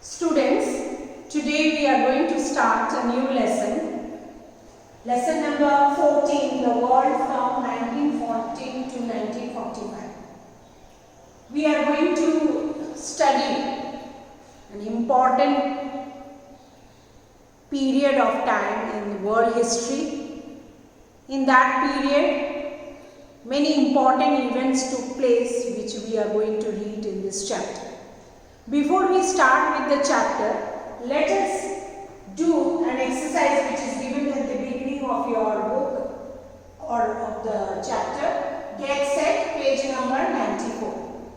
Students, today we are going to start a new lesson. Lesson number 14, the world from 1914 to 1945. We are going to study an important period of time in world history. In that period, many important events took place which we are going to read in this chapter. Before we start with the chapter, let us do an exercise which is given at the beginning of your book or of the chapter. Get set, page number 94.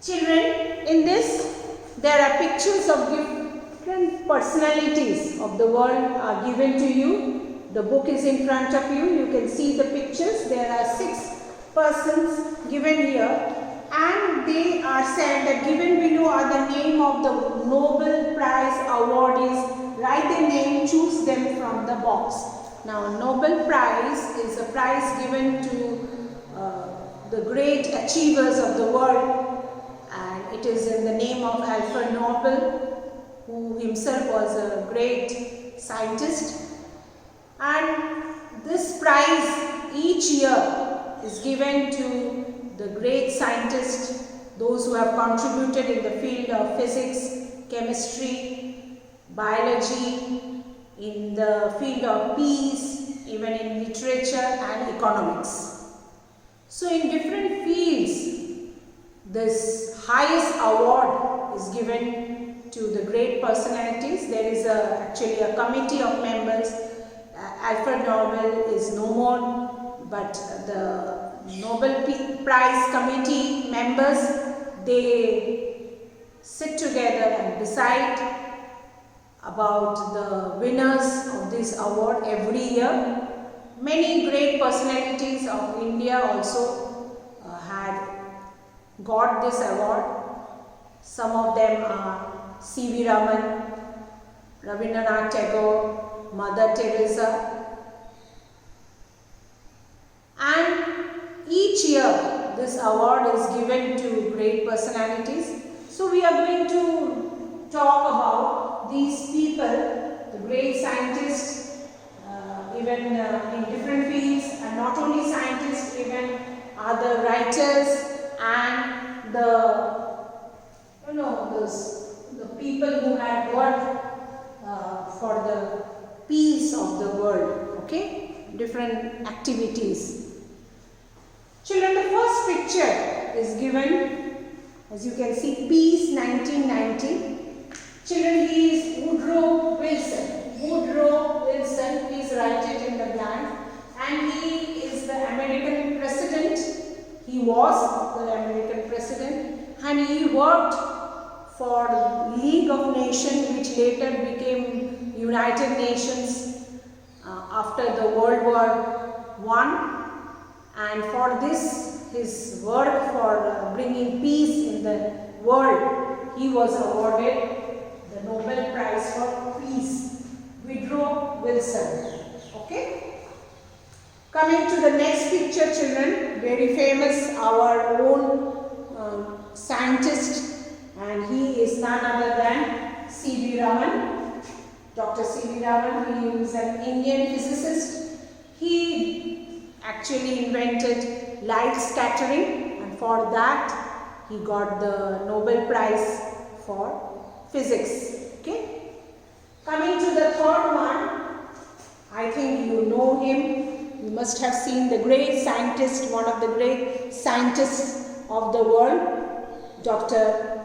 Children, in this there are pictures of different personalities of the world are given to you. The book is in front of you. You can see the pictures. There are 6 persons given here. And they are said that given below are the name of the Nobel Prize awardees. Write their name, choose them from the box. Now, Nobel Prize is a prize given to the great achievers of the world, and it is in the name of Alfred Nobel, who himself was a great scientist. And this prize each year is given to the great scientists, those who have contributed in the field of physics, chemistry, biology, in the field of peace, even in literature and economics. So in different fields, this highest award is given to the great personalities. There is actually a committee of members. Alfred Nobel is no more, but the Nobel Prize Committee members, they sit together and decide about the winners of this award every year. Many great personalities of India also had got this award. Some of them are C.V. Raman, Rabindranath Tagore, Mother Teresa, and each year this award is given to great personalities. So we are going to talk about these people, the great scientists, even in different fields, and not only scientists, even other writers and the people who had worked for the peace of the world. Okay, different activities. Children, the first picture is given, as you can see, Peace 1990. Children, he is Woodrow Wilson. Woodrow Wilson, please write it in the blank. And he is the American president. He was the American president. And he worked for League of Nations, which later became United Nations after the World War I. And for this, his work for bringing peace in the world, he was awarded the Nobel Prize for Peace. Woodrow Wilson. Okay? Coming to the next picture, children, very famous, our own scientist, and he is none other than C.V. Raman. Dr. C.V. Raman, he is an Indian physicist. He actually invented light scattering, and for that he got the Nobel Prize for physics. Okay? Coming to the third one, I think you know him. You must have seen the great scientist, one of the great scientists of the world, Dr.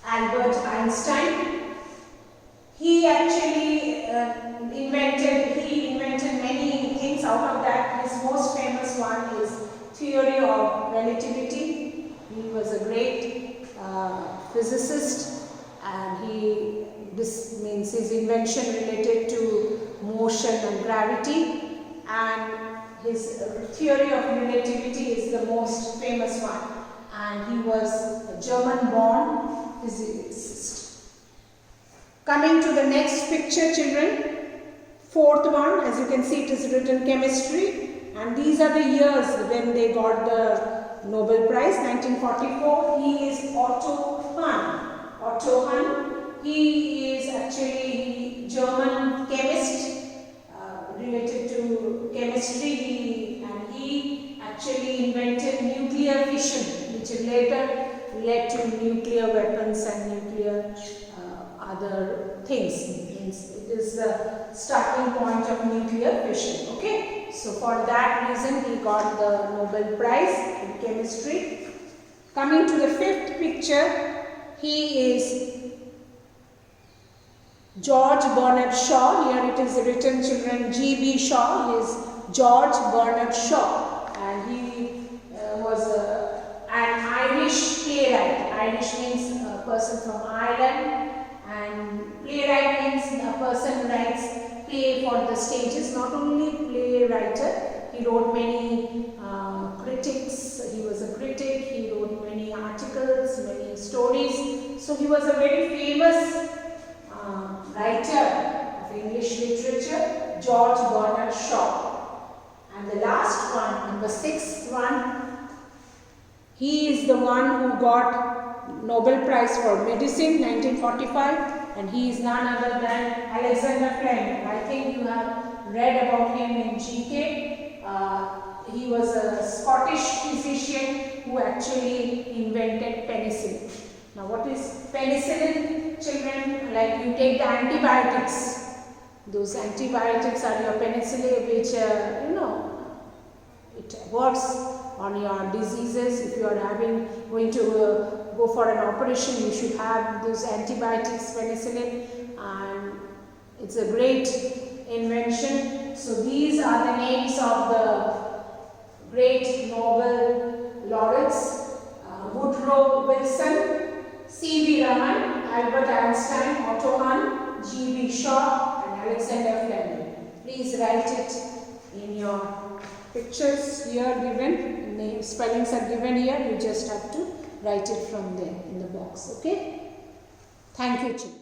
Albert Einstein. He actually invented many things. Out of that, his most famous one is theory of relativity. He was a great physicist, and this means his invention related to motion and gravity, and his theory of relativity is the most famous one, and he was a German-born physicist. Coming to the next picture, children, fourth one, as you can see, it is written chemistry, and these are the years when they got the Nobel Prize. 1944, he is Otto Hahn. Otto Hahn. He is actually German chemist related to chemistry, and he actually invented nuclear fission, which later led to nuclear weapons and nuclear other things. It is the starting point of nuclear fission. Okay, so for that reason he got the Nobel Prize in chemistry. Coming to the fifth picture, he is George Bernard Shaw. Here it is written, children, G.B. Shaw. He is George Bernard Shaw, and he was an Irish playwright. Irish means a person from Ireland, and playwright means a person who writes play for the stages. Not only playwriter, he wrote many critics. He was a critic. He wrote many articles, many stories. So he was a very famous writer of English literature, George Bernard Shaw. And the last one, number 6th one, he is the one who got Nobel Prize for Medicine 1945, and he is none other than Alexander Fleming. I think you have read about him in GK. He was a Scottish physician who actually invented penicillin. Now what is penicillin? Children, like you take the antibiotics. Those antibiotics are your penicillin, which it works on your diseases. If you are going to go for an operation, you should have those antibiotics, penicillin, and it's a great invention. So these are the names of the great Nobel laureates: Woodrow Wilson, C.V. Raman, Albert Einstein, Otto Hahn, G.B. Shaw, and Alexander Fleming. Please write it in your pictures here given. The spellings are given here. You just have to write it from there in the box. Okay? Thank you, children.